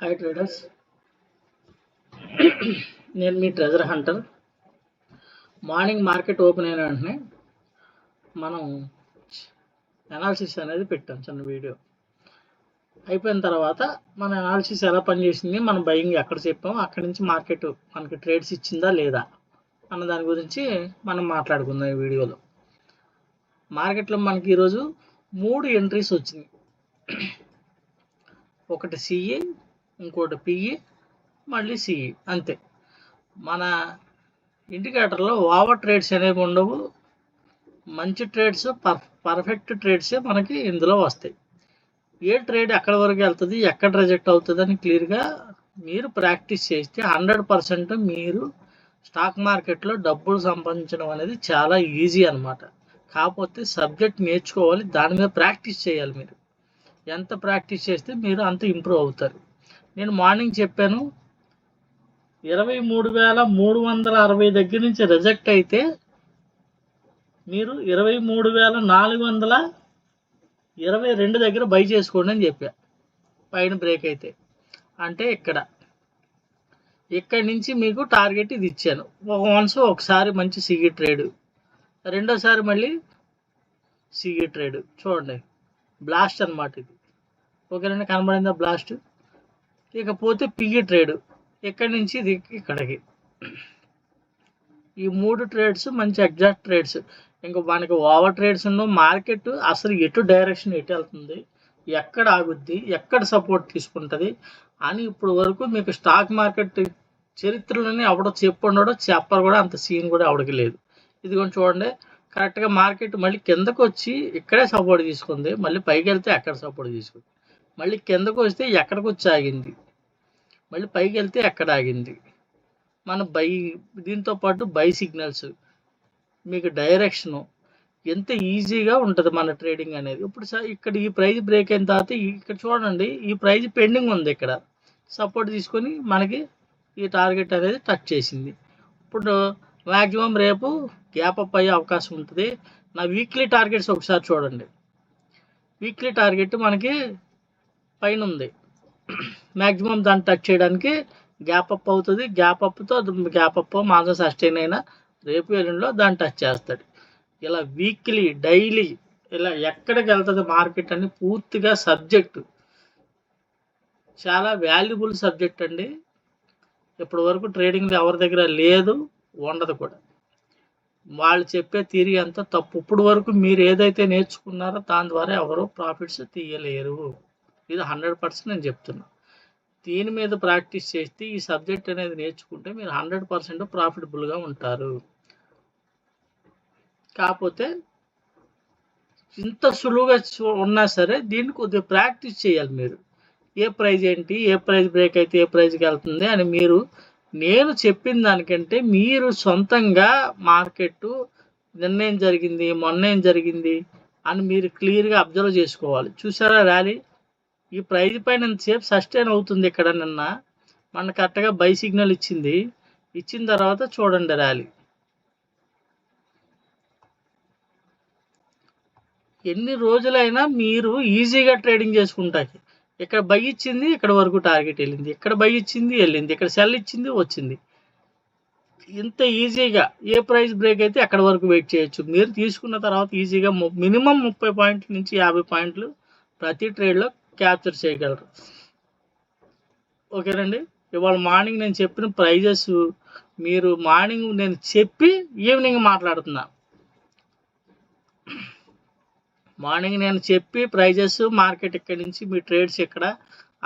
Hi traders, నేను మీ treasure hunter. Morning market open అయిన వెంటనే మనం అనాలిసిస్ అనేది పెట్టాం. చిన్న వీడియో అయిపోయిన తర్వాత మన అనాలిసిస్ ఎలా పనిచేసింది, మనం బయింగ్ ఎక్కడ చెప్పాం, అక్కడి నుంచి మార్కెట్ మనకి ట్రేడ్స్ ఇచ్చిందా లేదా అన్న దాని గురించి మనం మాట్లాడుకుందాం ఈ వీడియోలో. మార్కెట్లో మనకి ఈరోజు 3 ఎంట్రీస్ వచ్చినాయి. ఒకటి సిఈ, ఇంకోటి పిఈ, మళ్ళీ సిఈ. అంతే. మన ఇండికేటర్లో ఓవర్ ట్రేడ్స్ అనేవి ఉండవు. మంచి ట్రేడ్స్, పర్ఫెక్ట్ ట్రేడ్సే మనకి ఇందులో వస్తాయి. ఏ ట్రేడ్ ఎక్కడి వరకు వెళ్తుంది, ఎక్కడ రిజెక్ట్ అవుతుంది అని క్లియర్గా మీరు ప్రాక్టీస్ చేస్తే 100% మీరు స్టాక్ మార్కెట్లో డబ్బులు సంపాదించడం అనేది చాలా ఈజీ అనమాట. కాకపోతే సబ్జెక్ట్ నేర్చుకోవాలి, దాని మీద ప్రాక్టీస్ చేయాలి. మీరు ఎంత ప్రాక్టీస్ చేస్తే మీరు అంత ఇంప్రూవ్ అవుతారు. నేను మార్నింగ్ చెప్పాను, 23,360 దగ్గర నుంచి రిజెక్ట్ అయితే మీరు 23,422 దగ్గర బై చేసుకోండి అని చెప్పా. పైన బ్రేక్ అయితే అంటే ఇక్కడి నుంచి మీకు టార్గెట్ ఇది ఇచ్చాను. ఒకసారి మంచి సిగి ట్రేడ్, రెండోసారి మళ్ళీ సిగి ట్రేడ్. చూడండి, బ్లాస్ట్ అనమాట ఇది. ఓకేనండి, కనబడిందా బ్లాస్ట్? ఇకపోతే పిగి ట్రేడ్, ఇక్కడి నుంచి ఇది ఇక్కడికి. ఈ 3 ట్రేడ్స్ మంచి ఎగ్జాక్ట్ ట్రేడ్స్. ఇంకా మనకి ఓవర్ ట్రేడ్స్ ఉన్న మార్కెట్ అసలు ఎటు డైరెక్షన్ ఎటు వెళ్తుంది, ఎక్కడ ఆగుద్ది, ఎక్కడ సపోర్ట్ తీసుకుంటుంది అని ఇప్పుడు వరకు మీకు స్టాక్ మార్కెట్ చరిత్రలోనే ఎవడో చెప్పుండడో చెప్పరు కూడా, అంత సీన్ కూడా ఎవడికి లేదు. ఇదిగోండి చూడండి, కరెక్ట్గా మార్కెట్ మళ్ళీ కిందకు వచ్చి ఇక్కడే సపోర్ట్ తీసుకుంది, మళ్ళీ పైకి వెళ్తే ఎక్కడ సపోర్ట్ తీసుకుంది, మళ్ళీ కిందకు వస్తే ఎక్కడికి వచ్చి ఆగింది, మళ్ళీ పైకి వెళ్తే ఎక్కడ ఆగింది. మన దీంతో పాటు బై సిగ్నల్స్, మీకు డైరెక్షను ఎంత ఈజీగా ఉంటుంది మన ట్రేడింగ్ అనేది. ఇప్పుడు ఇక్కడ ఈ ప్రైజ్ బ్రేక్ అయిన తర్వాత ఇక్కడ చూడండి, ఈ ప్రైజ్ పెండింగ్ ఉంది. ఇక్కడ సపోర్ట్ తీసుకొని మనకి ఈ టార్గెట్ అనేది టచ్ చేసింది. ఇప్పుడు మ్యాక్సిమం రేపు గ్యాప్ అప్ అయ్యే అవకాశం ఉంటుంది. నా వీక్లీ టార్గెట్స్ ఒకసారి చూడండి. వీక్లీ టార్గెట్ మనకి పైన ఉంది. మ్యాక్సిమం దాన్ని టచ్ చేయడానికి గ్యాప్ అప్ అవుతుంది. గ్యాప్ అప్ మాత్రం సస్టైన్ అయినా రేపు ఎల్లుండిలో దాన్ని టచ్ చేస్తాడు. ఇలా వీక్లీ, డైలీ ఇలా ఎక్కడికి వెళ్తుంది మార్కెట్ అని పూర్తిగా సబ్జెక్టు చాలా వాల్యుబుల్ సబ్జెక్ట్ అండి. ఇప్పటి వరకు ట్రేడింగ్లో ఎవరి దగ్గర లేదు, ఉండదు కూడా. వాళ్ళు చెప్పే థియరీ అంతా తప్పు. ఇప్పుడు వరకు మీరు ఏదైతే నేర్చుకున్నారో దాని ద్వారా ఎవరు ప్రాఫిట్స్ తీయలేరు. ఇది 100% నేను చెప్తున్నా. దీని మీద ప్రాక్టీస్ చేస్తే, ఈ సబ్జెక్ట్ అనేది నేర్చుకుంటే మీరు 100% ప్రాఫిటబుల్గా ఉంటారు. కాకపోతే ఇంత సులువుగా ఉన్నా సరే దీన్ని కొద్దిగా ప్రాక్టీస్ చేయాలి. మీరు ఏ ప్రైజ్ ఏంటి, ఏ ప్రైజ్ బ్రేక్ అయితే ఏ ప్రైజ్కి వెళ్తుంది అని మీరు నేను చెప్పిన దానికంటే మీరు సొంతంగా మార్కెట్ నిన్నేం జరిగింది, మొన్న ఏం జరిగింది అని మీరు క్లియర్గా అబ్జర్వ్ చేసుకోవాలి. చూసారా ర్యాలీ? ఈ ప్రైజ్ పైన ఎంతసేపు సస్టైన్ అవుతుంది. ఇక్కడ నిన్న మన కరెక్ట్గా బై సిగ్నల్ ఇచ్చిన తర్వాత చూడండి ర్యాలీ. ఎన్ని రోజులైనా మీరు ఈజీగా ట్రేడింగ్ చేసుకుంటాకి. ఇక్కడ బై ఇచ్చింది, ఇక్కడ వరకు టార్గెట్ వెళ్ళింది, ఇక్కడ బై ఇచ్చింది వెళ్ళింది, ఇక్కడ సెల్ ఇచ్చింది వచ్చింది. ఇంత ఈజీగా ఏ ప్రైస్ బ్రేక్ అయితే అక్కడ వరకు వెయిట్ చేయొచ్చు. మీరు తీసుకున్న తర్వాత ఈజీగా మినిమం 30 పాయింట్ల నుంచి 50 పాయింట్లు ప్రతి ట్రేడ్లో క్యాప్చర్ చేయగలరు. ఓకేనండి. ఇవాళ మార్నింగ్ నేను చెప్పిన ప్రైజెస్ మీరు మార్నింగ్ నేను చెప్పి ఈవినింగ్ మాట్లాడుతున్నా. మార్నింగ్ నేను చెప్పి ప్రైజెస్ మార్కెట్ ఇక్కడి నుంచి మీ ట్రేడ్స్ ఇక్కడ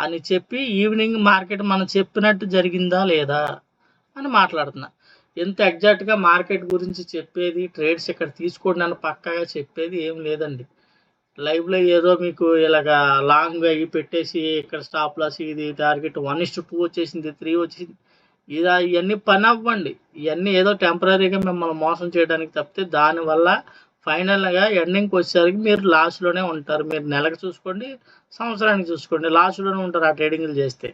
అని చెప్పి ఈవినింగ్ మార్కెట్ మనం చెప్పినట్టు జరిగిందా లేదా అని మాట్లాడుతున్నా. ఎంత ఎగ్జాక్ట్గా మార్కెట్ గురించి చెప్పేది, ట్రేడ్స్ ఇక్కడ తీసుకోండి అని పక్కాగా చెప్పేది ఏం లేదండి. లైవ్లో ఏదో మీకు ఇలాగా లాంగ్గా ఇవి పెట్టేసి ఇక్కడ స్టాప్ లాస్, ఇది టార్గెట్ 1:2 వచ్చేసింది, 3 వచ్చేసింది, ఇవన్నీ పని అవ్వండి. ఇవన్నీ ఏదో టెంపరీగా మిమ్మల్ని మోసం చేయడానికి తప్పితే దానివల్ల ఫైనల్గా ఎండింగ్కి వచ్చేసరికి మీరు లాస్లోనే ఉంటారు. మీరు నెలకు చూసుకోండి, సంవత్సరానికి చూసుకోండి, లాస్లోనే ఉంటారు ఆ ట్రేడింగ్లు చేస్తే.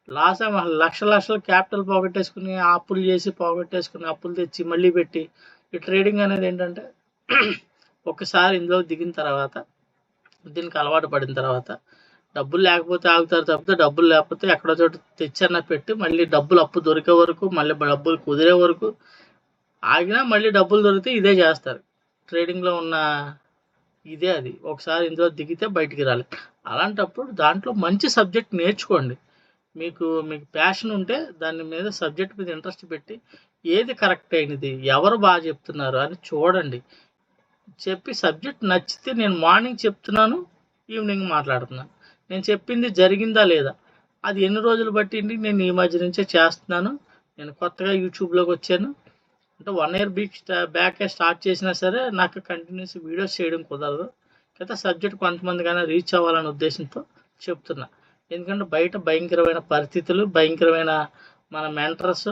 లాస్ లక్షల క్యాపిటల్ పోగొట్టేసుకుని, అప్పులు చేసి పోగొట్టేసుకుని, అప్పులు తెచ్చి మళ్ళీ పెట్టి ఈ ట్రేడింగ్ అనేది ఏంటంటే ఒకసారి ఇందులో దిగిన తర్వాత, దీనికి అలవాటు పడిన తర్వాత డబ్బులు లేకపోతే ఆగుతారు తప్పితే డబ్బులు లేకపోతే ఎక్కడో చోట తెచ్చన్నా పెట్టి మళ్ళీ డబ్బులు అప్పు దొరికే వరకు మళ్ళీ డబ్బులు కుదిరే వరకు ఆగినా మళ్ళీ డబ్బులు దొరికితే ఇదే చేస్తారు. ట్రేడింగ్లో ఉన్న ఇదే అది. ఒకసారి ఇందులో దిగితే బయటికి రాలేదు. అలాంటప్పుడు దాంట్లో మంచి సబ్జెక్ట్ నేర్చుకోండి. మీకు ప్యాషన్ ఉంటే దాని మీద సబ్జెక్ట్ మీద ఇంట్రెస్ట్ పెట్టి ఏది కరెక్ట్ అయినది, ఎవరు బాగా చెప్తున్నారు అని చూడండి. చెప్పి సబ్జెక్ట్ నచ్చితే నేను మార్నింగ్ చెప్తున్నాను, ఈవినింగ్ మాట్లాడుతున్నాను. నేను చెప్పింది జరిగిందా లేదా, అది ఎన్ని రోజులు బట్టింది. నేను ఈ మధ్య నుంచే చేస్తున్నాను. నేను కొత్తగా యూట్యూబ్లోకి వచ్చాను. అంటే 1 ఇయర్ బ్యాకే స్టార్ట్ చేసినా సరే నాకు కంటిన్యూస్ వీడియోస్ చేయడం కుదరదు. అయితే సబ్జెక్ట్ కొంతమందికైనా రీచ్ అవ్వాలనే ఉద్దేశంతో చెప్తున్నా. ఎందుకంటే బయట భయంకరమైన పరిస్థితులు, భయంకరమైన మన మెంటర్స్,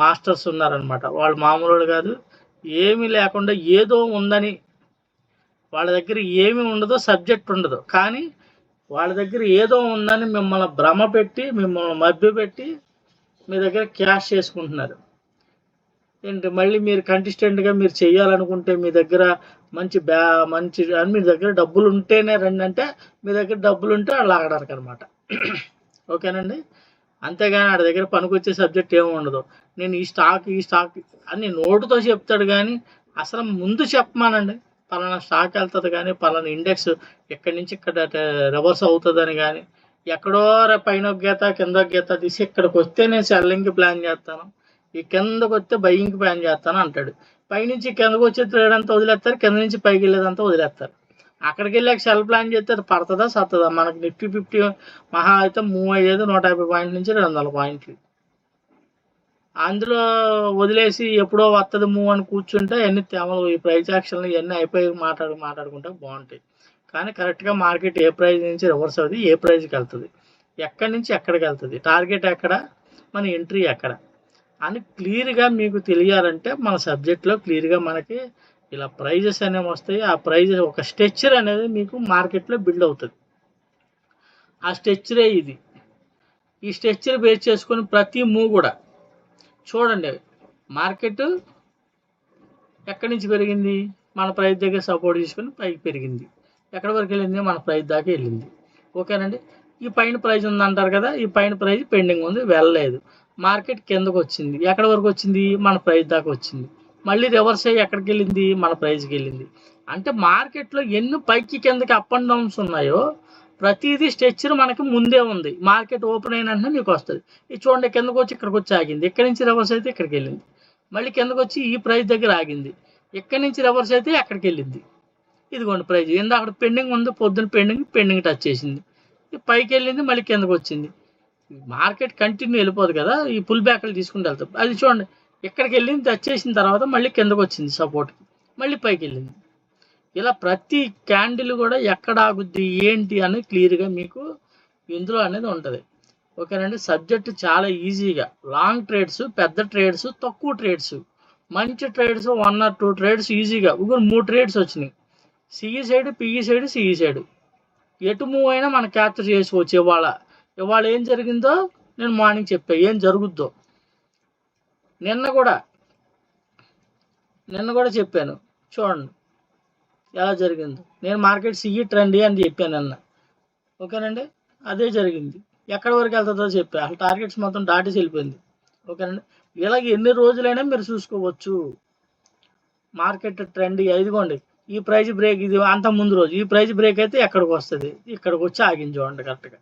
మాస్టర్స్ ఉన్నారనమాట. వాళ్ళు మామూలు కాదు. ఏమీ లేకుండా ఏదో ఉందని, వాళ్ళ దగ్గర ఏమీ ఉండదు, సబ్జెక్ట్ ఉండదు, కానీ వాళ్ళ దగ్గర ఏదో ఉందని మిమ్మల్ని భ్రమ పెట్టి, మిమ్మల్ని మభ్యపెట్టి మీ దగ్గర క్యాష్ చేసుకుంటున్నారు. ఏంటి మళ్ళీ మీరు కంటెస్టెంట్గా మీరు చేయాలనుకుంటే మీ దగ్గర మంచి అని మీ దగ్గర డబ్బులు ఉంటేనే రండి అంటే, మీ దగ్గర డబ్బులు ఉంటే వాళ్ళు ఆగడానికి అనమాట. ఓకేనండి. అంతేగాని ఆడి దగ్గర పనికొచ్చే సబ్జెక్ట్ ఏమి ఉండదు. నేను ఈ స్టాక్ అని నోటుతో చెప్తాడు, కానీ అసలు ముందు చెప్పమానండి. పలానా స్టాక్ వెళ్తుంది కానీ, పలానా ఇండెక్స్ ఎక్కడి నుంచి ఇక్కడ రివర్స్ అవుతుందని కానీ, ఎక్కడో పైన ఒక గీత కింద ఒక గీత తీసి ఇక్కడికి వస్తే నేను సెల్లింగ్కి ప్లాన్ చేస్తాను, ఈ కిందకు వస్తే బయ్యింగ్కి ప్లాన్ చేస్తాను అంటాడు. పైనుంచి కిందకు వచ్చే ట్రేడ్ అంతా వదిలేస్తారు, కింద నుంచి పైకి వెళ్ళేదంతా వదిలేస్తారు. అక్కడికి వెళ్ళాక సెల్ ప్లాన్ చేస్తే అది పడుతుందా సత్తుందా? మనకి నిఫ్టీ 50 మహా అయితే మూవ్ అయ్యేది 150 పాయింట్ల నుంచి 200 పాయింట్లు. అందులో వదిలేసి ఎప్పుడో వస్తుంది మూవ్ అని కూర్చుంటే అన్ని తేమలు, ఈ ప్రైస్ యాక్షన్లు ఇవన్నీ అయిపోయి మాట్లాడుకుంటే బాగుంటాయి. కానీ కరెక్ట్గా మార్కెట్ ఏ ప్రైస్ నుంచి రివర్స్ అవుతుంది, ఏ ప్రైస్కి వెళ్తుంది, ఎక్కడి నుంచి ఎక్కడికి వెళ్తుంది, టార్గెట్ ఎక్కడ, మన ఎంట్రీ ఎక్కడ అని క్లియర్గా మీకు తెలియాలంటే మన సబ్జెక్ట్లో క్లియర్గా మనకి ఇలా ప్రైజెస్ అనేవి వస్తాయి. ఆ ప్రైజెస్ ఒక స్ట్రక్చర్ అనేది మీకు మార్కెట్లో బిల్డ్ అవుతుంది. ఆ స్ట్రక్చరే ఇది. ఈ స్ట్రక్చర్ బేస్ చేసుకొని ప్రతి మూవ్ కూడా చూడండి. మార్కెట్ ఎక్కడి నుంచి పెరిగింది, మన ప్రైస్ దగ్గర సపోర్ట్ తీసుకొని పైకి పెరిగింది. ఎక్కడి వరకు వెళ్ళింది, మన ప్రైస్ దాకా వెళ్ళింది. ఓకేనండి. ఈ పైన ప్రైస్ ఉందంటారు కదా, ఈ పైన ప్రైస్ పెండింగ్ ఉంది, వెళ్ళలేదు. మార్కెట్ కిందకు వచ్చింది, ఎక్కడి వరకు వచ్చింది, మన ప్రైస్ దాకా వచ్చింది. మళ్ళీ రివర్స్ అయ్యి ఎక్కడికి వెళ్ళింది, మన ప్రైస్కి వెళ్ళింది. అంటే మార్కెట్లో ఎన్ని పైకి కిందకి అప్ అండ్ డౌన్స్ ఉన్నాయో ప్రతిదీ స్ట్రక్చర్ మనకి ముందే ఉంది. మార్కెట్ ఓపెన్ అయిన వెంటనే మీకు వస్తుంది. ఇది చూడండి, కిందకు వచ్చి ఇక్కడికి వచ్చి ఆగింది, ఇక్కడి నుంచి రివర్స్ అయితే ఇక్కడికి వెళ్ళింది, మళ్ళీ కిందకు వచ్చి ఈ ప్రైస్ దగ్గర ఆగింది, ఇక్కడి నుంచి రివర్స్ అయితే ఎక్కడికి వెళ్ళింది. ఇదిగోండి ప్రైజ్ ఏందో అక్కడ పెండింగ్ ఉంది, పొద్దున్న పెండింగ్ టచ్ చేసింది, పైకి వెళ్ళింది, మళ్ళీ కిందకు వచ్చింది. మార్కెట్ కంటిన్యూ వెళ్ళిపోదు కదా, ఈ పుల్ బ్యాక్లు తీసుకుంటూ వెళ్తాం. అది చూడండి, ఇక్కడికి వెళ్ళింది, టచ్ చేసిన తర్వాత మళ్ళీ కిందకు వచ్చింది సపోర్ట్కి, మళ్ళీ పైకి వెళ్ళింది. ఇలా ప్రతి క్యాండిల్ కూడా ఎక్కడ ఆగుద్ది ఏంటి అని క్లియర్గా మీకు ఇందులో అనేది ఉంటుంది. ఓకేనండి. సబ్జెక్ట్ చాలా ఈజీగా, లాంగ్ ట్రేడ్స్, పెద్ద ట్రేడ్స్, తక్కువ ట్రేడ్స్, మంచి ట్రేడ్స్ 1 or 2 ట్రేడ్స్ ఈజీగా, 3 ట్రేడ్స్ వచ్చినాయి. CE side, PE side, CE side ఎటు మూవ్ అయినా మనం క్యాప్చర్ చేసుకోవచ్చు. ఇవాళ ఏం జరిగిందో నేను మార్నింగ్ చెప్పా, ఏం జరుగుద్దో. నిన్న కూడా చెప్పాను, చూడండి ఎలా జరిగిందో. నేను మార్కెట్ సిఈ ట్రెండ్ అని చెప్పాను నిన్న. ఓకేనండి. అదే జరిగింది. ఎక్కడి వరకు వెళ్తుందో చెప్పా, అసలు టార్గెట్స్ మొత్తం దాటేసి వెళ్ళిపోయింది. ఓకేనండి. ఇలాగ ఎన్ని రోజులైనా మీరు చూసుకోవచ్చు మార్కెట్ ట్రెండ్. ఇదిగోండి, ఈ ప్రైజ్ బ్రేక్, ఇది అంత ముందు రోజు ఈ ప్రైజ్ బ్రేక్ అయితే ఎక్కడికి వస్తుంది, ఇక్కడికి వచ్చి ఆగింది చూడండి కరెక్ట్గా.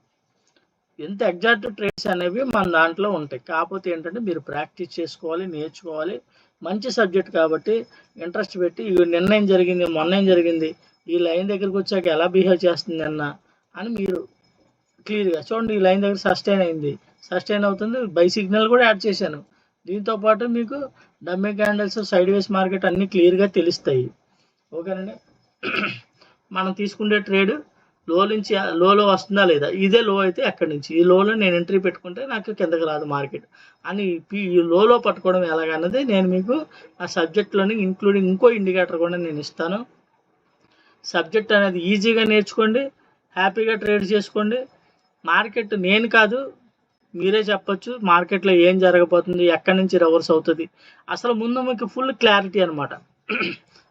ఎంత ఎగ్జాక్ట్ ట్రేడ్స్ అనేవి మన దాంట్లో ఉంటాయి. కాకపోతే ఏంటంటే మీరు ప్రాక్టీస్ చేసుకోవాలి, నేర్చుకోవాలి. మంచి సబ్జెక్ట్ కాబట్టి ఇంట్రెస్ట్ పెట్టి, ఇవి నిన్న ఏం జరిగింది, మొన్న ఏం జరిగింది, ఈ లైన్ దగ్గరికి వచ్చాక ఎలా బిహేవ్ చేస్తుంది నిన్న అని మీరు క్లియర్గా చూడండి. ఈ లైన్ దగ్గర సస్టైన్ అవుతుంది, బై సిగ్నల్ కూడా యాడ్ చేశాను. దీంతోపాటు మీకు డమ్మీ క్యాండిల్స్, సైడ్ వేస్ మార్కెట్ అన్నీ క్లియర్గా తెలుస్తాయి. ఓకేనండి. మనం తీసుకునే ట్రేడ్ లోలో వస్తుందా లేదా, ఇదే లో అయితే ఎక్కడి నుంచి, ఈ లోలో నేను ఎంట్రీ పెట్టుకుంటే నాకు కిందకి రాదు మార్కెట్ అని ఈ లోలో పట్టుకోవడం ఎలాగన్నది నేను మీకు ఆ సబ్జెక్ట్లోని ఇంక్లూడింగ్ ఇంకో ఇండికేటర్ కూడా నేను ఇస్తాను. సబ్జెక్ట్ అనేది ఈజీగా నేర్చుకోండి, హ్యాపీగా ట్రేడ్ చేసుకోండి. మార్కెట్ నేను కాదు, మీరే చెప్పచ్చు మార్కెట్లో ఏం జరగబోతుంది, ఎక్కడి నుంచి రివర్స్ అవుతుంది, అసలు ముందు మీకు ఫుల్ క్లారిటీ అనమాట.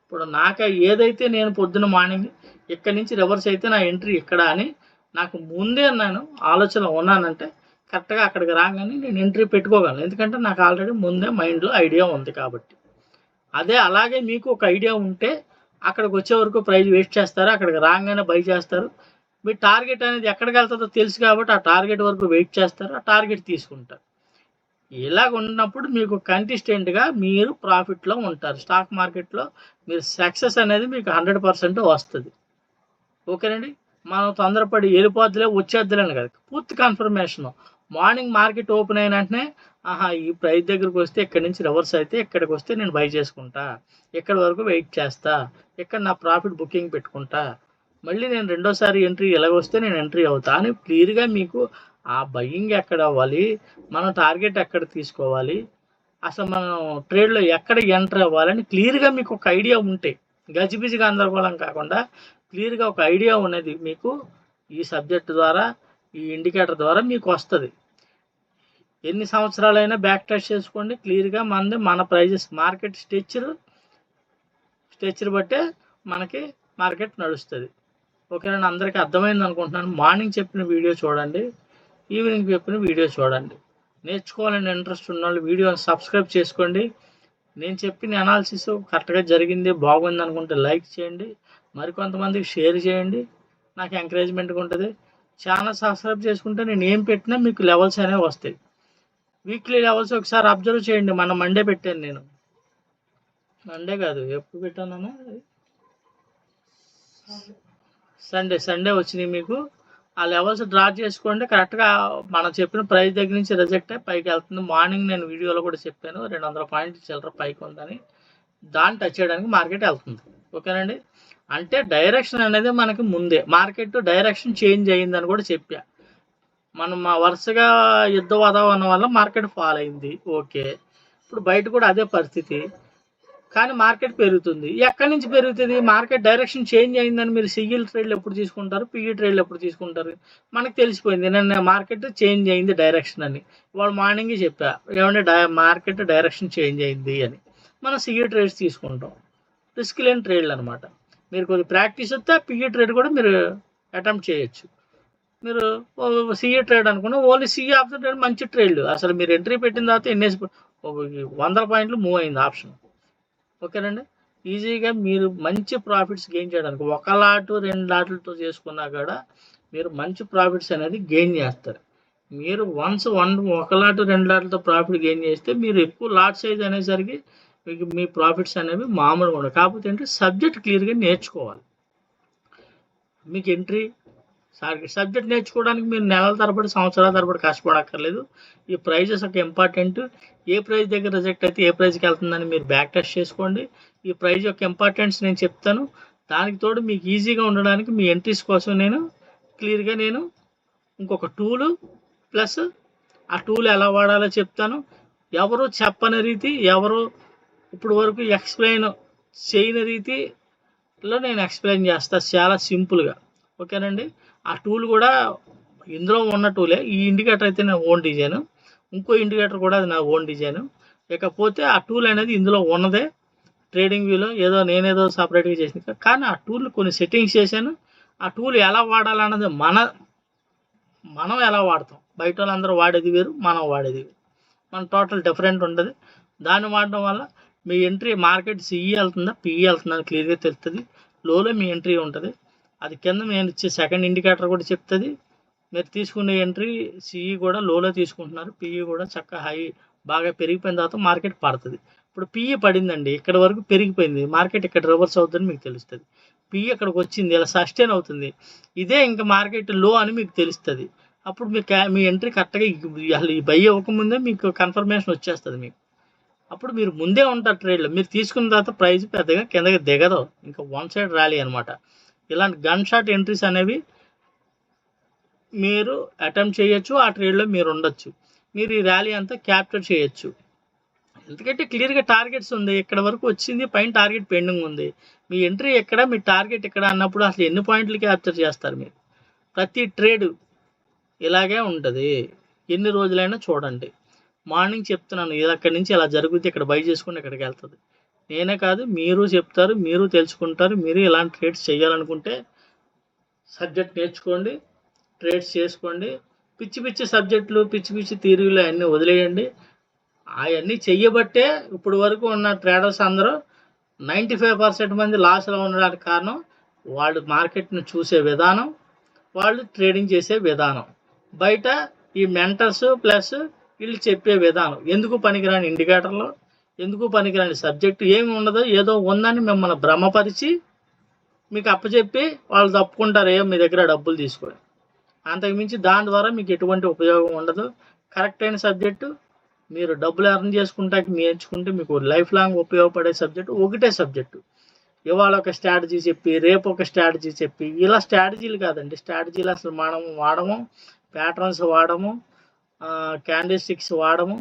ఇప్పుడు నాకు ఏదైతే నేను పొద్దున్న మార్నింగ్ ఇక్కడ నుంచి రివర్స్ అయితే నా ఎంట్రీ ఇక్కడ అని నాకు ముందే నేను ఆలోచన ఉన్నానంటే కరెక్ట్గా అక్కడికి రాగానే నేను ఎంట్రీ పెట్టుకోగలను. ఎందుకంటే నాకు ఆల్రెడీ ముందే మైండ్లో ఐడియా ఉంది కాబట్టి. అదే అలాగే మీకు ఒక ఐడియా ఉంటే అక్కడికి వచ్చే వరకు ప్రైస్ వేస్ట్ చేస్తారు, అక్కడికి రాగానే బై చేస్తారు. మీ టార్గెట్ అనేది ఎక్కడికి వెళ్తుందో తెలుసు కాబట్టి ఆ టార్గెట్ వరకు వెయిట్ చేస్తారు, ఆ టార్గెట్ తీసుకుంటారు. ఇలాగ ఉన్నప్పుడు మీకు కన్సిస్టెంట్గా మీరు ప్రాఫిట్లో ఉంటారు. స్టాక్ మార్కెట్లో మీరు సక్సెస్ అనేది మీకు 100% వస్తుంది. ఓకేనండి. మనం తొందరపడి వెళ్ళిపోద్దులే వచ్చేద్దులేని కదా, పూర్తి కన్ఫర్మేషన్. మార్నింగ్ మార్కెట్ ఓపెన్ అయిన వెంటనే ఈ ప్రైస్ దగ్గరికి వస్తే ఇక్కడి నుంచి రివర్స్ అయితే ఇక్కడికి వస్తే నేను బై చేసుకుంటా, ఇక్కడి వరకు వెయిట్ చేస్తా, ఇక్కడ నా ప్రాఫిట్ బుకింగ్ పెట్టుకుంటా, మళ్ళీ నేను రెండోసారి ఎంట్రీ ఎలాగొస్తే నేను ఎంట్రీ అవుతా అని క్లియర్గా మీకు ఆ బయ్యింగ్ ఎక్కడ అవ్వాలి, మనం టార్గెట్ ఎక్కడ తీసుకోవాలి, అసలు మనం ట్రేడ్లో ఎక్కడ ఎంటర్ అవ్వాలని క్లియర్గా మీకు ఒక ఐడియా ఉంటే, గజిబిజిగా గందరగోళం కాకుండా క్లియర్గా ఒక ఐడియా ఉన్నది మీకు ఈ సబ్జెక్ట్ ద్వారా, ఈ ఇండికేటర్ ద్వారా మీకు వస్తుంది. ఎన్ని సంవత్సరాలైనా బ్యాక్ టెస్ట్ చేసుకోండి, క్లియర్గా మన ప్రైజెస్ మార్కెట్ స్ట్రెచర్ బట్టే మనకి మార్కెట్ నడుస్తుంది. ఓకేనండి, అందరికీ అర్థమైంది అనుకుంటున్నాను. మార్నింగ్ చెప్పిన వీడియో చూడండి, ఈవినింగ్ చెప్పిన వీడియో చూడండి. నేర్చుకోవాలని ఇంట్రెస్ట్ ఉన్న వాళ్ళు వీడియోని సబ్స్క్రైబ్ చేసుకోండి. నేను చెప్పిన అనాలిసిస్ కరెక్ట్గా జరిగింది, బాగుంది అనుకుంటే లైక్ చేయండి, మరికొంతమందికి షేర్ చేయండి, నాకు ఎంకరేజ్మెంట్గా ఉంటుంది. ఛానల్ సబ్స్క్రైబ్ చేసుకుంటే నేను ఏం పెట్టినా మీకు లెవెల్స్ అనేవి వస్తాయి. వీక్లీ లెవెల్స్ ఒకసారి అబ్జర్వ్ చేయండి. మన మండే పెట్టాను నేను, మండే కాదు ఎప్పుడు పెట్టాను, సండే వచ్చినాయి మీకు. ఆ లెవెల్స్ డ్రా చేసుకోండి. కరెక్ట్గా మనం చెప్పిన ప్రైస్ దగ్గర నుంచి రిజెక్ట్ అయ్యి పైకి వెళ్తుంది. మార్నింగ్ నేను వీడియోలో కూడా చెప్పాను 200 పాయింట్లు చిల్లర పైకి ఉందని, దాన్ని టచ్ చేయడానికి మార్కెట్ వెళ్తుంది. ఓకేనండి, అంటే డైరెక్షన్ అనేది మనకి ముందే, మార్కెట్ డైరెక్షన్ చేంజ్ అయ్యిందని కూడా చెప్పా. మనం వరుసగా యుద్ధ వాతావరణం వల్ల మార్కెట్ ఫాల్ అయింది. ఓకే, ఇప్పుడు బయట కూడా అదే పరిస్థితి, కానీ మార్కెట్ పెరుగుతుంది. ఎక్కడి నుంచి పెరుగుతుంది? మార్కెట్ డైరెక్షన్ చేంజ్ అయిందని మీరు సిగిల్ ట్రేడ్లు ఎప్పుడు తీసుకుంటారు, పిఈ ట్రేడ్లు ఎప్పుడు తీసుకుంటారు? మనకు తెలిసిపోయింది నిన్న మార్కెట్ చేంజ్ అయింది డైరెక్షన్ అని. ఇవాళ మార్నింగే చెప్పా ఏమంటే మార్కెట్ డైరెక్షన్ చేంజ్ అయింది అని. మనం సిఈ ట్రేడ్స్ తీసుకుంటాం, రిస్క్ లేని ట్రేడ్లు అనమాట. మీరు కొద్దిగా ప్రాక్టీస్ వస్తే పిఈ ట్రేడ్ కూడా మీరు అటెంప్ట్ చేయొచ్చు. మీరు సిఈ ట్రేడ్ అనుకున్నా ఓన్లీ సిఈ ఆప్షన్ ట్రేడ్ మంచి ట్రేడ్లు. అసలు మీరు ఎంట్రీ పెట్టిన తర్వాత ఎన్నేసి 100 పాయింట్లు మూవ్ అయింది ఆప్షన్. ఓకేనండి, ఈజీగా మీరు మంచి ప్రాఫిట్స్ గెయిన్ చేయడానికి 1 లాట్ 2 లాట్లతో చేసుకున్నా కూడా మీరు మంచి ప్రాఫిట్స్ అనేది గెయిన్ చేస్తారు. మీరు వన్స్ 1 లాట్ 2 లాట్లతో ప్రాఫిట్ గెయిన్ చేస్తే మీరు ఎక్కువ లాట్ సైజ్ అనేసరికి మీకు మీ ప్రాఫిట్స్ అనేవి మామూలుగా ఉండవు. కాకపోతే ఏంటంటే సబ్జెక్ట్ క్లియర్గా నేర్చుకోవాలి. మీకు ఎంట్రీ సబ్జెక్ట్ నేర్చుకోవడానికి మీరు నెలల తరబడి సంవత్సరాల తరబడి కష్టపడక్కర్లేదు. ఈ ప్రైజెస్ ఒక ఇంపార్టెంట్. ఏ ప్రైస్ దగ్గర రిజెక్ట్ అయితే ఏ ప్రైస్కి వెళ్తుందని మీరు బ్యాక్ టెస్ట్ చేసుకోండి. ఈ ప్రైజ్ యొక్క ఇంపార్టెన్స్ నేను చెప్తాను. దానికి తోడు మీకు ఈజీగా ఉండడానికి మీ ఎంట్రీస్ కోసం నేను క్లియర్గా ఇంకొక టూలు ప్లస్ ఆ టూల్ ఎలా వాడాలో చెప్తాను. ఎవరు చెప్పని రీతి, ఎవరు ఇప్పుడు వరకు ఎక్స్ప్లెయిన్ చేయని రీతిలో నేను ఎక్స్ప్లెయిన్ చేస్తాను చాలా సింపుల్గా. ఓకేనండి, ఆ టూల్ కూడా ఇందులో ఉన్న టూలే. ఈ ఇండికేటర్ అయితే నా ఓన్ డిజైన్, ఇంకో ఇండికేటర్ కూడా అది నా ఓన్ డిజైన్. ఇకపోతే ఆ టూల్ అనేది ఇందులో ఉన్నదే, ట్రేడింగ్ వ్యూలో నేనేదో సపరేట్గా చేసింది. కానీ ఆ టూల్ కొన్ని సెట్టింగ్స్ చేశాను. ఆ టూల్ ఎలా వాడాలన్నది మనం ఎలా వాడతాం, బయట వాళ్ళందరూ వాడేది వేరు, మనం వాడేది వేరు, మన టోటల్ డిఫరెంట్ ఉంటుంది. దాన్ని వాడడం వల్ల మీ ఎంట్రీ మార్కెట్ సిఈ వెళ్తుందా పిఈ వెళ్తుందా అని క్లియర్గా తెలుస్తుంది. లోలో మీ ఎంట్రీ ఉంటుంది. అది కింద నేను ఇచ్చే సెకండ్ ఇండికేటర్ కూడా చెప్తుంది. మీరు తీసుకునే ఎంట్రీ సిఈ కూడా లోలో తీసుకుంటున్నారు, పిఈ కూడా చక్కగా హై బాగా పెరిగిపోయిన తర్వాత మార్కెట్ పడుతుంది. ఇప్పుడు పిఈ పడిందండి, ఇక్కడ వరకు పెరిగిపోయింది, మార్కెట్ ఇక్కడ రివర్స్ అవుతుందని మీకు తెలుస్తుంది. పిఈ అక్కడికి వచ్చింది, ఇలా సస్టైన్ అవుతుంది, ఇదే ఇంకా మార్కెట్ లో అని మీకు తెలుస్తుంది. అప్పుడు మీ ఎంట్రీ కరెక్ట్గా అసలు ఈ బై అవ్వకముందే మీకు కన్ఫర్మేషన్ వచ్చేస్తుంది మీకు. అప్పుడు మీరు ముందే ఉంటారు ట్రేడ్లో. మీరు తీసుకున్న తర్వాత ప్రైస్ పెద్దగా కిందకి దిగదు, ఇంకా వన్ సైడ్ ర్యాలీ అనమాట. ఇలాంటి గన్ షాట్ ఎంట్రీస్ అనేవి మీరు అటెంప్ట్ చేయొచ్చు. ఆ ట్రేడ్లో మీరు ఉండొచ్చు, మీరు ఈ ర్యాలీ అంతా క్యాప్చర్ చేయొచ్చు. ఎందుకంటే క్లియర్గా టార్గెట్స్ ఉంది, ఇక్కడ వరకు వచ్చింది, పైన టార్గెట్ పెండింగ్ ఉంది. మీ ఎంట్రీ ఎక్కడ, మీ టార్గెట్ ఎక్కడ అన్నప్పుడు అసలు ఎన్ని పాయింట్లు క్యాప్చర్ చేస్తారు మీరు. ప్రతి ట్రేడ్ ఇలాగే ఉంటుంది, ఎన్ని రోజులైనా చూడండి. మార్నింగ్ చెప్తున్నాను అక్కడి నుంచి ఇలా జరుగుతుంది, ఇక్కడ బై చేసుకుని ఇక్కడికి వెళ్తుంది. నేనే కాదు, మీరు చెప్తారు, మీరు తెలుసుకుంటారు. మీరు ఇలాంటి ట్రేడ్స్ చేయాలనుకుంటే సబ్జెక్ట్ నేర్చుకోండి, ట్రేడ్స్ చేసుకోండి. పిచ్చి పిచ్చి సబ్జెక్టులు, పిచ్చి పిచ్చి థియరీలు అన్నీ వదిలేయండి. అవన్నీ చెయ్యబట్టే ఇప్పుడు వరకు ఉన్న ట్రేడర్స్ అందరూ 95% మంది లాస్లో ఉండడానికి కారణం వాళ్ళు మార్కెట్ను చూసే విధానం, వాళ్ళు ట్రేడింగ్ చేసే విధానం. బయట ఈ మెంటర్స్ ప్లస్ వీళ్ళు చెప్పే విధానం, ఎందుకు పనికిరాని ఇండికేటర్లు, ఎందుకు పనికిరాని సబ్జెక్టు ఏమి ఉండదు, ఏదో ఉందని మిమ్మల్ని భ్రమపరిచి మీకు అప్పచెప్పి వాళ్ళు తప్పుకుంటారు, ఏం మీ దగ్గర డబ్బులు తీసుకొని. అంతకుమించి దాని ద్వారా మీకు ఎటువంటి ఉపయోగం ఉండదు. కరెక్ట్ అయిన సబ్జెక్టు మీరు డబ్బులు ఎర్న్ చేసుకుంటానికి నేర్చుకుంటే మీకు లైఫ్ లాంగ్ ఉపయోగపడే సబ్జెక్టు ఒకటే సబ్జెక్టు. ఇవాళ ఒక స్ట్రాటజీ చెప్పి రేపు ఒక స్ట్రాటజీ చెప్పి ఇలా స్ట్రాటజీలు కాదండి. స్ట్రాటజీలు అసలు మనం వాడము, ప్యాటర్న్స్ వాడము, క్యాండిల్ స్టిక్స్ వాడము,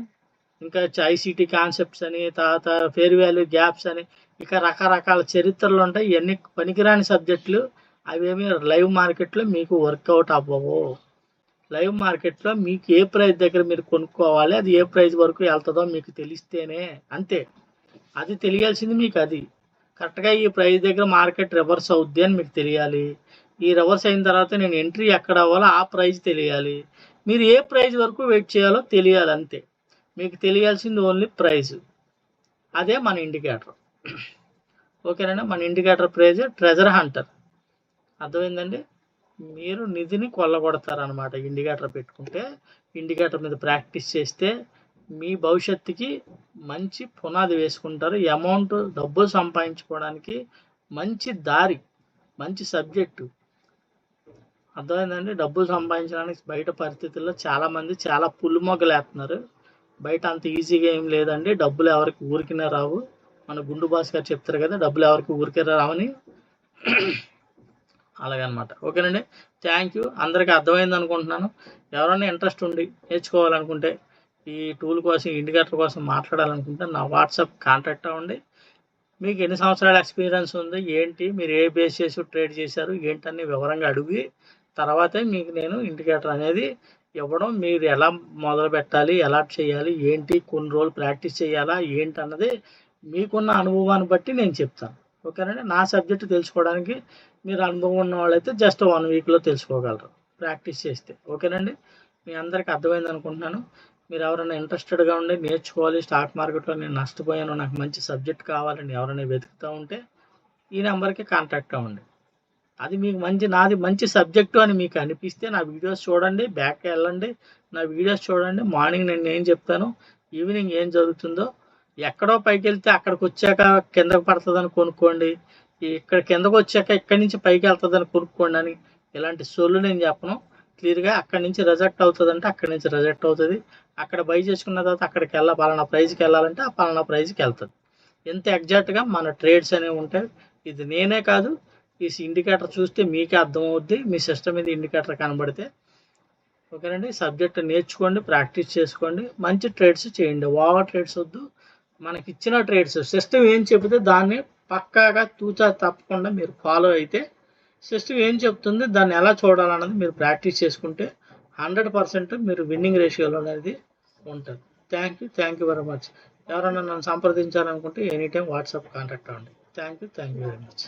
ఇంకా ఐసిటీ కాన్సెప్ట్స్ అని, తర్వాత ఫేర్ వాల్యూ గ్యాప్స్ అని, ఇక రకరకాల చరిత్రలు ఉంటాయి. ఇవన్నీ పనికిరాని సబ్జెక్టులు. అవేమి లైవ్ మార్కెట్లో మీకు వర్కౌట్ అవ్వవు. లైవ్ మార్కెట్లో మీకు ఏ ప్రైస్ దగ్గర మీరు కొనుక్కోవాలి, అది ఏ ప్రైస్ వరకు వెళ్తుందో మీకు తెలిస్తేనే, అంతే. అది తెలియాల్సింది మీకు. అది కరెక్ట్గా ఈ ప్రైస్ దగ్గర మార్కెట్ రివర్స్ అవుద్ది అని మీకు తెలియాలి. ఈ రివర్స్ అయిన తర్వాత నేను ఎంట్రీ ఎక్కడ అవ్వాలో ఆ ప్రైస్ తెలియాలి. మీరు ఏ ప్రైస్ వరకు వెయిట్ చేయాలో తెలియాలి, అంతే. మీకు తెలియాల్సింది ఓన్లీ ప్రైస్. అదే మన ఇండికేటర్. ఓకేనండి. మన ఇండికేటర్ ప్రైజ్ ట్రెజర్ హంటర్. అర్థమైందండి. మీరు నిధిని కొల్లగొడతారనమాట ఇండికేటర్ పెట్టుకుంటే. ఇండికేటర్ మీద ప్రాక్టీస్ చేస్తే మీ భవిష్యత్తుకి మంచి పునాది వేసుకుంటారు. అమౌంట్ డబ్బులు సంపాదించుకోవడానికి మంచి దారి, మంచి సబ్జెక్టు. అర్థమైందండి. డబ్బులు సంపాదించడానికి బయట పరిస్థితుల్లో చాలామంది చాలా పుల్లుమొగ్గలు వేస్తున్నారు. బయట అంత ఈజీగా ఏం లేదండి. డబ్బులు ఎవరికి ఊరికినే రావు. మన గుండు బాస్ గారు చెప్తారు కదా, డబ్బులు ఎవరికి ఊరికే రావని. అలాగనమాట. ఓకేనండి. Thank you. అందరికీ అర్థమైంది అనుకుంటున్నాను. ఎవరైనా ఇంట్రెస్ట్ ఉండి నేర్చుకోవాలనుకుంటే, ఈ టూల్ కోసం, ఇండికేటర్ కోసం మాట్లాడాలనుకుంటే నా వాట్సాప్ కాంటాక్ట్ అవ్వండి. మీకు ఎన్ని సంవత్సరాల ఎక్స్పీరియన్స్ ఉంది, ఏంటి, మీరు ఏ బేస్ చేసి ట్రేడ్ చేశారు, ఏంటని వివరంగా అడిగి తర్వాతే మీకు నేను ఇండికేటర్ అనేది ఇవ్వడం. మీరు ఎలా మొదలు పెట్టాలి, ఎలా చేయాలి, ఏంటి, కొన్ని రోజులు ప్రాక్టీస్ చేయాలా ఏంటి అన్నది మీకున్న అనుభవాన్ని బట్టి నేను చెప్తాను. ఓకేనండి. నా సబ్జెక్టు తెలుసుకోవడానికి మీరు అనుభవం ఉన్న వాళ్ళైతే జస్ట్ 1 వీక్లో తెలుసుకోగలరు ప్రాక్టీస్ చేస్తే. ఓకేనండి. మీ అందరికీ అర్థమైంది అనుకుంటున్నాను. మీరు ఎవరైనా ఇంట్రెస్టెడ్గా ఉండి నేర్చుకోవాలి, స్టాక్ మార్కెట్లో నేను నష్టపోయాను, నాకు మంచి సబ్జెక్ట్ కావాలని ఎవరైనా వెతుకుతూ ఉంటే ఈ నెంబర్కి కాంటాక్ట్ అవ్వండి. అది మీకు నాది మంచి సబ్జెక్టు అని మీకు అనిపిస్తే నా వీడియోస్ చూడండి, బ్యాక్ వెళ్ళండి, నా వీడియోస్ చూడండి. మార్నింగ్ నేను ఏం చెప్తాను, ఈవినింగ్ ఏం జరుగుతుందో. ఎక్కడో పైకి వెళ్తే అక్కడికి వచ్చాక కిందకు పడుతుందని కొనుక్కోండి, ఇక్కడ కిందకు వచ్చాక ఇక్కడి నుంచి పైకి వెళ్తుందని కొనుక్కోండి అని ఇలాంటి సొల్లు నేను చెప్పను. క్లియర్గా అక్కడి నుంచి రిజెక్ట్ అవుతుంది అంటే అక్కడి నుంచి రిజెక్ట్ అవుతుంది. అక్కడ బై చేసుకున్న తర్వాత అక్కడికి పలానా ప్రైజ్కి వెళ్ళాలంటే ఆ పలానా ప్రైజ్కి వెళ్తుంది. ఎంత ఎగ్జాక్ట్గా మన ట్రేడ్స్ అనేవి ఉంటాయి. ఇది నేనే కాదు, ఈ ఇండికేటర్ చూస్తే మీకే అర్థమవుద్ది. మీ సిస్టమ్ మీద ఇండికేటర్ కనబడితే. ఓకేనండి. సబ్జెక్ట్ నేర్చుకోండి, ప్రాక్టీస్ చేసుకోండి, మంచి ట్రేడ్స్ చేయండి. ఓవర్ ట్రేడ్స్ వద్దు. మనకి ఇచ్చిన ట్రేడ్స్ సిస్టమ్ ఏం చెబితే దాన్ని పక్కాగా తూచా తప్పకుండా మీరు ఫాలో అయితే, సిస్టమ్ ఏం చెప్తుంది దాన్ని ఎలా చూడాలన్నది మీరు ప్రాక్టీస్ చేసుకుంటే 100% మీరు విన్నింగ్ రేషియోలో అనేది ఉంటుంది. Thank you very much. ఎవరైనా నన్ను సంప్రదించాలనుకుంటే ఎనీ టైం వాట్సాప్ కాంటాక్ట్ అవ్వండి. Thank you very much.